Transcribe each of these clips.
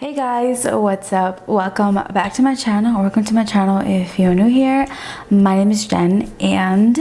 Hey guys, what's up? Welcome back to my channel, or welcome to my channel if you're new here. My name is Jen, and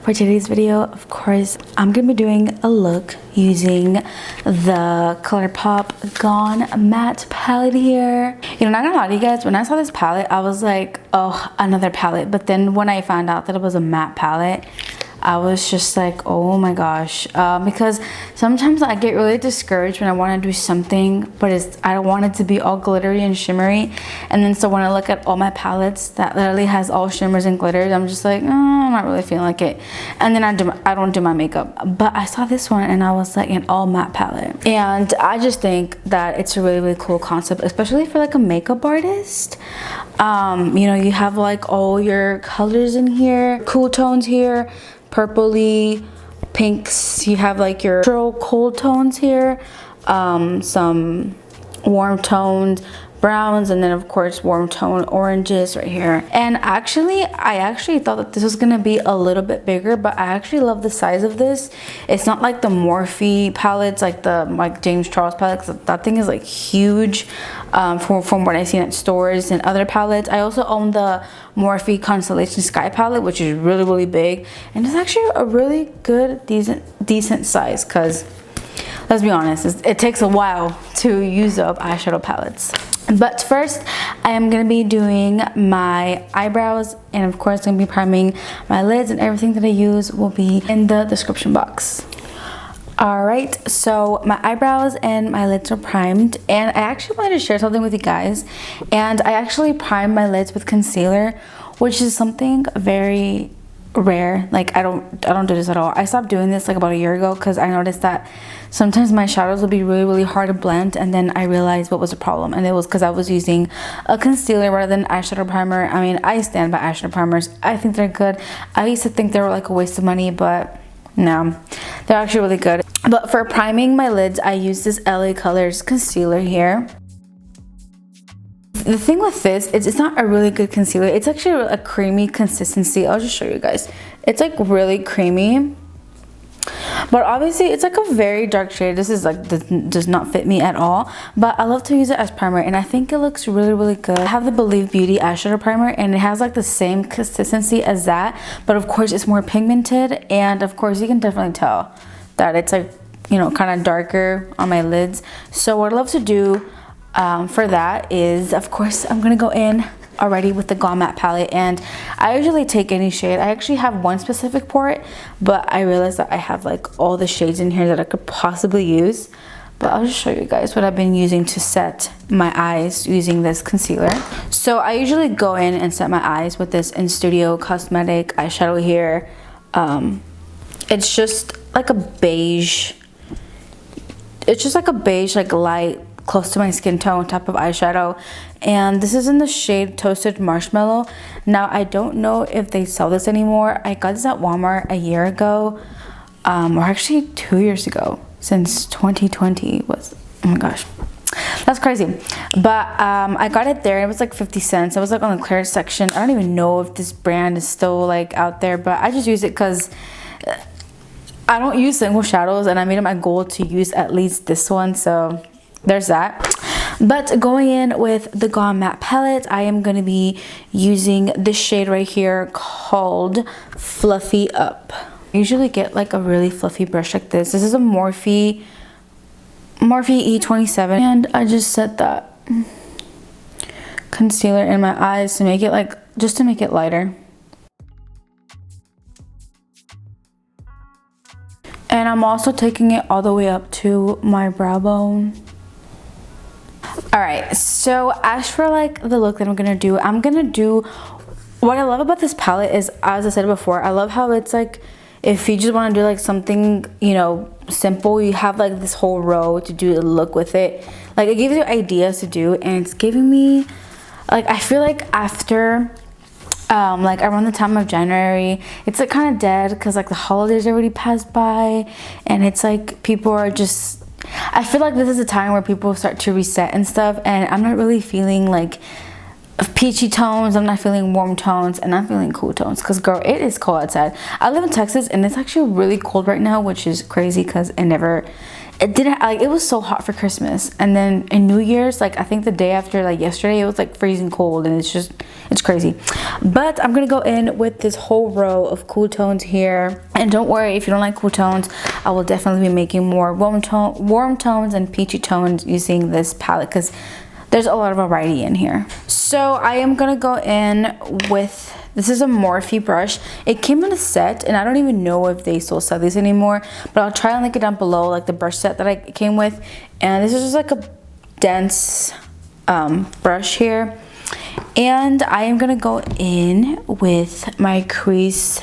for today's video, of course, I'm gonna be doing a look using the ColourPop Gone Matte palette here. You know, not gonna lie to you guys, when I saw this palette, I was like, oh, another palette. But then when I found out that it was a matte palette, I was just like, oh my gosh, because sometimes I get really discouraged when I want to do something, but I don't want it to be all glittery and shimmery. And then so when I look at all my palettes that literally has all shimmers and glitters, I'm just like, I'm not really feeling like it. And then I don't do my makeup. But I saw this one and I was like, an all matte palette, and I just think that it's a really cool concept, especially for like a makeup artist. You know, you have like all your colors in here, cool tones here, purpley, pinks. You have like your cold tones here, some warm toned browns, and then of course warm tone oranges right here. And I actually thought that this was gonna be a little bit bigger, but I actually love the size of this. It's not like the Morphe palettes, like James Charles palettes. That thing is like huge, from what I've seen at stores and other palettes. I also own the Morphe Constellation Sky palette, which is really big, and it's actually a really good decent size, because let's be honest, it takes a while to use up eyeshadow palettes. But first, I am going to be doing my eyebrows, and of course I'm going to be priming my lids, and everything that I use will be in the description box. Alright, so my eyebrows and my lids are primed, and I actually wanted to share something with you guys. And I actually primed my lids with concealer, which is something very rare. Like I don't do this at all. I stopped doing this like about a year ago, because I noticed that sometimes my shadows will be really hard to blend, and then I realized what was the problem, and it was because I was using a concealer rather than eyeshadow primer. I mean, I stand by eyeshadow primers. I think they're good. I used to think they were like a waste of money, but no, they're actually really good. But for priming my lids, I use this LA Colors concealer here. The thing with this is it's not a really good concealer. It's actually a creamy consistency. I'll just show you guys. It's like really creamy, but obviously it's like a very dark shade. This is like does not fit me at all, but I love to use it as primer, and I think it looks really good. I have the Believe Beauty eyeshadow primer, and it has like the same consistency as that, but of course it's more pigmented, and of course you can definitely tell that it's like, you know, kind of darker on my lids. So what I love to do for that is, of course, I'm gonna go in already with the Gone Matte palette, and I usually take any shade. I actually have one specific for it, but I realized that I have like all the shades in here that I could possibly use. But I'll just show you guys what I've been using to set my eyes using this concealer. So I usually go in and set my eyes with this In Studio Cosmetic eyeshadow here. It's just like a beige. It's just like a beige, like light, close to my skin tone type of eyeshadow, and this is in the shade Toasted Marshmallow. Now I don't know if they sell this anymore. I got this at Walmart a year ago, or actually 2 years ago, since 2020 was, oh my gosh, that's crazy. But I got it there. It was like 50 cents. It was like on the clearance section. I don't even know if this brand is still like out there, but I just use it because I don't use single shadows, and I made it my goal to use at least this one, so there's that. But going in with the Gone Matte palette, I am going to be using this shade right here called Fluffy Up. I usually get like a really fluffy brush like this. This is a Morphe E27, and I just set that concealer in my eyes to make it like, just to make it lighter. And I'm also taking it all the way up to my brow bone. Alright, so as for like the look that I'm gonna do, what I love about this palette is, as I said before, I love how it's like, if you just want to do like something, you know, simple, you have like this whole row to do a look with it. Like it gives you ideas to do, and it's giving me, like, I feel like after like around the time of January, it's like kind of dead, because like the holidays already passed by, and it's like people are just, I feel like this is a time where people start to reset and stuff, and I'm not really feeling like peachy tones, I'm not feeling warm tones, and I'm feeling cool tones, because girl, it is cold outside. I live in Texas, and it's actually really cold right now, which is crazy because it didn't, like, it was so hot for Christmas, and then in New Year's, like, I think the day after, like yesterday, it was like freezing cold, and it's crazy. But I'm gonna go in with this whole row of cool tones here, and don't worry if you don't like cool tones, I will definitely be making more warm tones and peachy tones using this palette, because there's a lot of variety in here. So I am gonna go in with, this is a Morphe brush. It came in a set, and I don't even know if they still sell these anymore, but I'll try and link it down below, like the brush set that I came with. And this is just like a dense brush here. And I am gonna go in with my crease.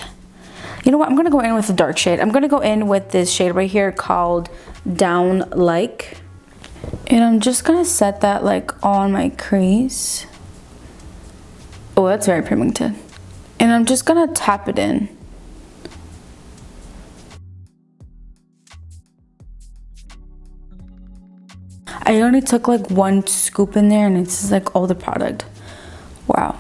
You know what, I'm gonna go in with a dark shade. I'm gonna go in with this shade right here called Down Like. And I'm just gonna set that like on my crease. Oh, that's very pigmented. And I'm just gonna tap it in. I only took like 1 scoop in there, and it's just like all the product. Wow.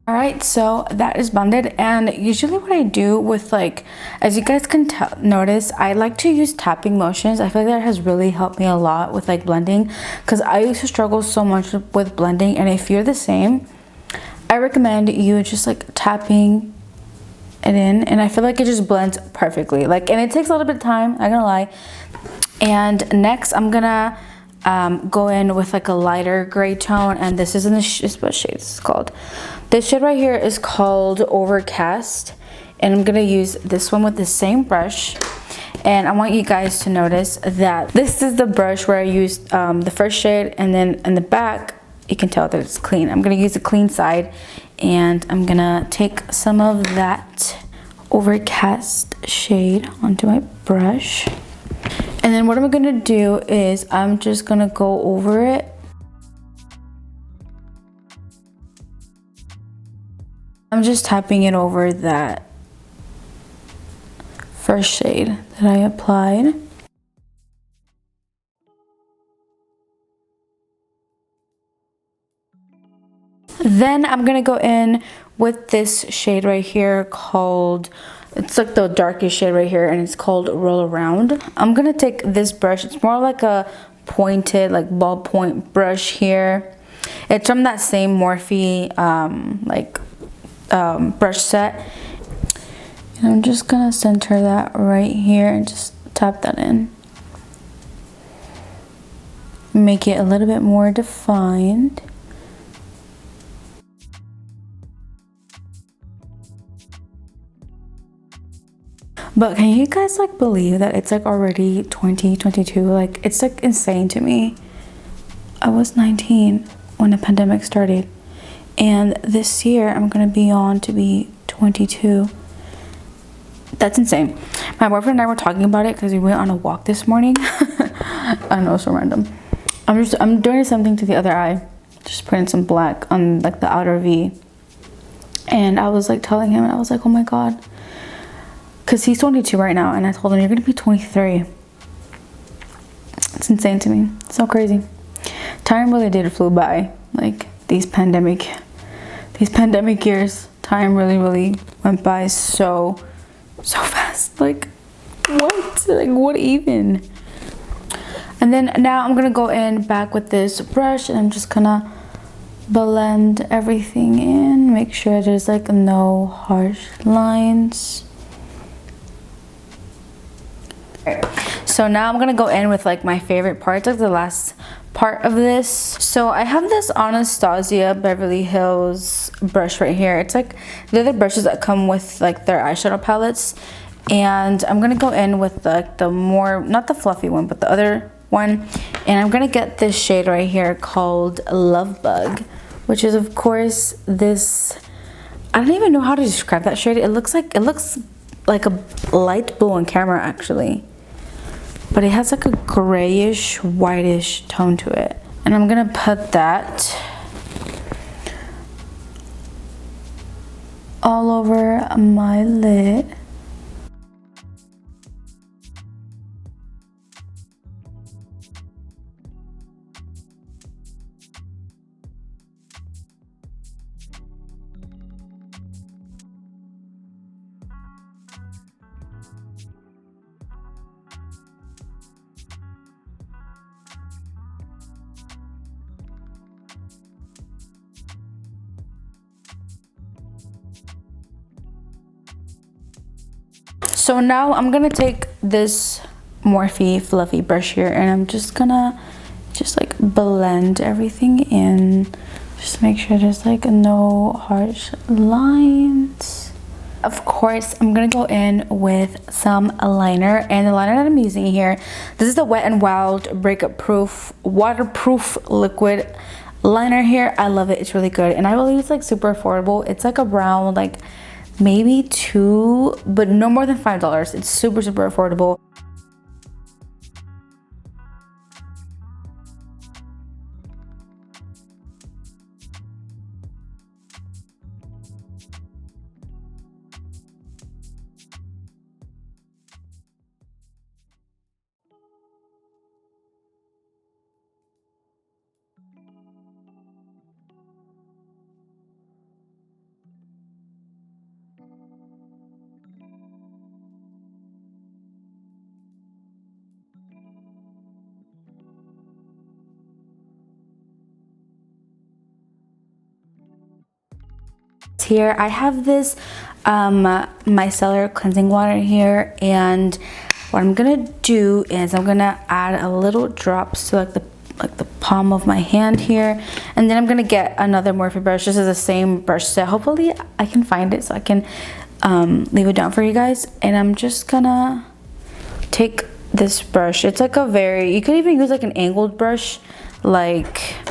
Alright, so that is blended, and usually what I do with, like, as you guys can notice, I like to use tapping motions. I feel like that has really helped me a lot with like blending, because I used to struggle so much with blending, and if you're the same, I recommend you just like tapping it in, and I feel like it just blends perfectly. Like, and it takes a little bit of time, I'm not gonna lie. And next I'm gonna go in with like a lighter gray tone, and this is in the what shade this is called. This shade right here is called Overcast, and I'm gonna use this one with the same brush. And I want you guys to notice that this is the brush where I used the first shade, and then in the back you can tell that it's clean. I'm gonna use the clean side, and I'm gonna take some of that Overcast shade onto my brush. And then what I'm gonna do is I'm just gonna go over it. I'm just tapping it over that first shade that I applied. Then I'm gonna go in with this shade right here called, it's like the darkest shade right here, and it's called Roll Around. I'm gonna take this brush, it's more like a pointed, like ballpoint brush here. It's from that same Morphe brush set. And I'm just gonna center that right here and just tap that in. Make it a little bit more defined. But can you guys like believe that it's like already 2022? Like, it's like insane to me. I was 19 when the pandemic started, and this year I'm gonna be on to be 22. That's insane. My boyfriend and I were talking about it because we went on a walk this morning. I know, it's so random. I'm doing something to the other eye, just putting some black on like the outer V. And I was like telling him, and I was like, oh my god, because he's 22 right now, and I told him, you're gonna be 23. It's insane to me. It's so crazy. Time really did flew by. Like, these pandemic years, time really went by so fast. Like, what? Like, what even? And then now I'm gonna go in back with this brush, and I'm just gonna blend everything in, make sure there's like no harsh lines. So now I'm gonna go in with like my favorite part, like the last part of this. So I have this Anastasia Beverly Hills brush right here. It's like the other brushes that come with like their eyeshadow palettes, and I'm gonna go in with the more, not the fluffy one, but the other one, and I'm gonna get this shade right here called Love Bug, which is of course this, I don't even know how to describe that shade. It looks like a light blue on camera actually, but it has like a grayish whitish tone to it. And I'm gonna put that all over my lid. So now I'm gonna take this Morphe fluffy brush here, and I'm just gonna like blend everything in. Just make sure there's like no harsh lines. Of course, I'm gonna go in with some liner, and the liner that I'm using here, this is the Wet n Wild Breakup Proof waterproof liquid liner here. I love it. It's really good, and I believe it's like super affordable. It's like around like maybe $2, but no more than $5. It's super affordable. Here I have this micellar cleansing water here, and what I'm gonna do is I'm gonna add a little drops to like the palm of my hand here, and then I'm gonna get another Morphe brush. This is the same brush set. Hopefully I can find it so I can leave it down for you guys. And I'm just gonna take this brush. It's like a very, you could even use like an angled brush, like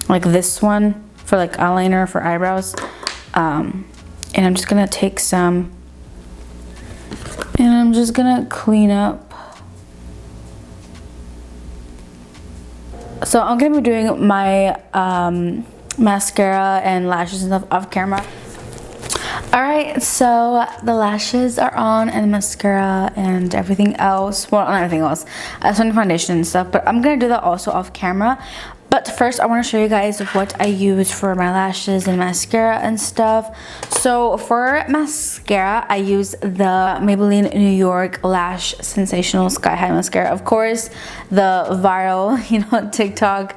this one for like eyeliner for eyebrows. And I'm just gonna take some, and I'm just gonna clean up. So I'm gonna be doing my mascara and lashes and stuff off camera. Alright, so the lashes are on, and the mascara and everything else. Well, not everything else. Some foundation and stuff, but I'm gonna do that also off camera. But first, I want to show you guys what I use for my lashes and mascara and stuff. So for mascara, I use the Maybelline New York Lash Sensational Sky High Mascara. Of course, the viral, TikTok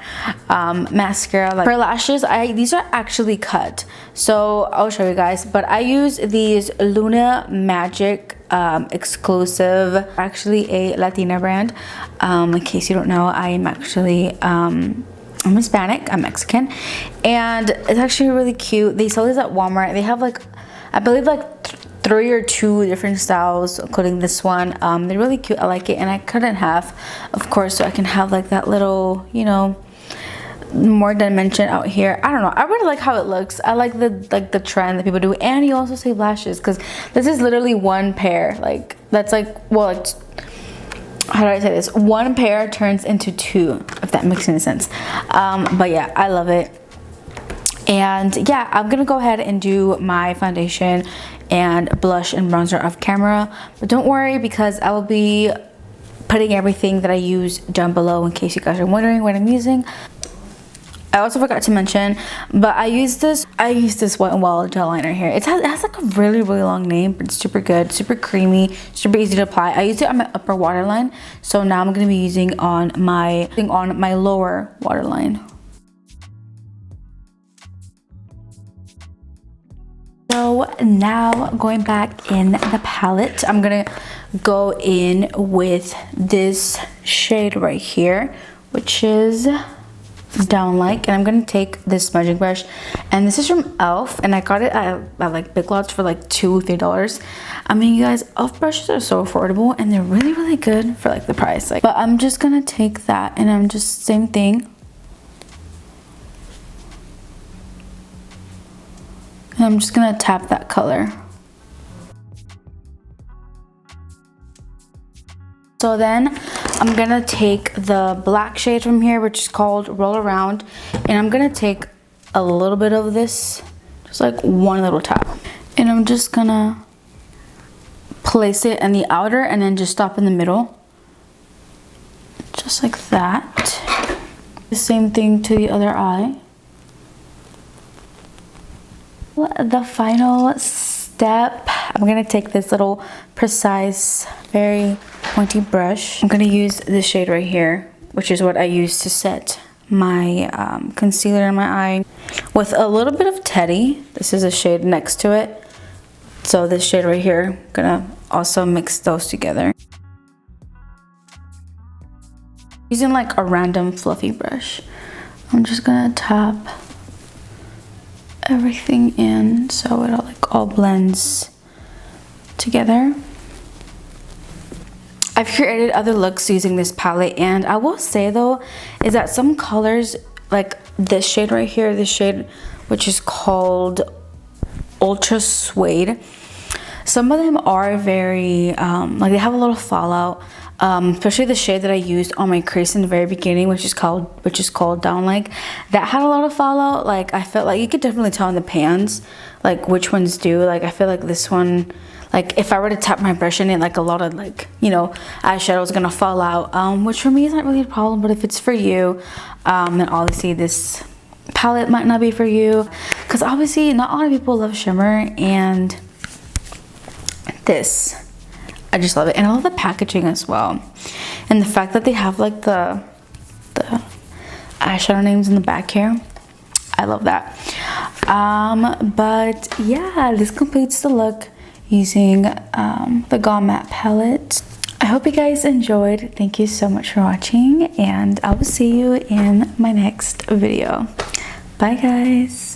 mascara. Like for lashes, these are actually cut. So I'll show you guys. But I use these Luna Magic exclusive, actually a Latina brand. In case you don't know, I am actually I'm Hispanic, I'm Mexican, and it's actually really cute. They sell these at Walmart. They have like, I believe like 3 or 2 different styles, including this one. They're really cute. I like it, and I cut it in half, of course, so I can have like that little, more dimension out here. I don't know. I really like how it looks. I like the trend that people do, and you also save lashes because this is literally one pair. Like that's like, well, like, how do I say this? One pair turns into 2, if that makes any sense. But yeah, I love it. And yeah, I'm gonna go ahead and do my foundation and blush and bronzer off camera. But don't worry, because I will be putting everything that I use down below in case you guys are wondering what I'm using. I also forgot to mention, but I use this Wet n Wild gel liner here. It has like a really long name, but it's super good, super creamy, super easy to apply. I used it on my upper waterline, so now I'm gonna be using on my lower waterline. So now going back in the palette, I'm gonna go in with this shade right here, which is Down Like, and I'm gonna take this smudging brush, and this is from e.l.f. and I got it at like Big Lots for like $2-3. I mean, you guys, e.l.f. brushes are so affordable, and they're really good for like the price. But I'm just gonna take that, and I'm just same thing, and I'm just gonna tap that color. So then I'm gonna take the black shade from here, which is called Roll Around, and I'm gonna take a little bit of this, just like one little tap, and I'm just gonna place it in the outer and then just stop in the middle, just like that. The same thing to the other eye. The final step, I'm gonna take this little precise, very pointy brush. I'm gonna use this shade right here, which is what I use to set my concealer in my eye, with a little bit of Teddy. This is a shade next to it. So this shade right here, I'm gonna also mix those together. Using like a random fluffy brush, I'm just gonna tap everything in so it all blends together. I've created other looks using this palette, and I will say though is that some colors, like this shade right here, this shade which is called Ultra Suede, some of them are very like they have a little fallout, especially the shade that I used on my crease in the very beginning, which is called Down Like. That had a lot of fallout. Like I felt like you could definitely tell in the pans like which ones do. Like I feel like this one, like if I were to tap my brush in it, like a lot of like, you know, eyeshadow is gonna fall out, which for me is not really a problem. But if it's for you, then obviously this palette might not be for you, because obviously not a lot of people love shimmer, and this, I just love it. And I love the packaging as well, and the fact that they have like the eyeshadow names in the back here. I love that. But yeah, this completes the look using the Gone Matte palette. I hope you guys enjoyed. Thank you so much for watching, and I will see you in my next video. Bye guys.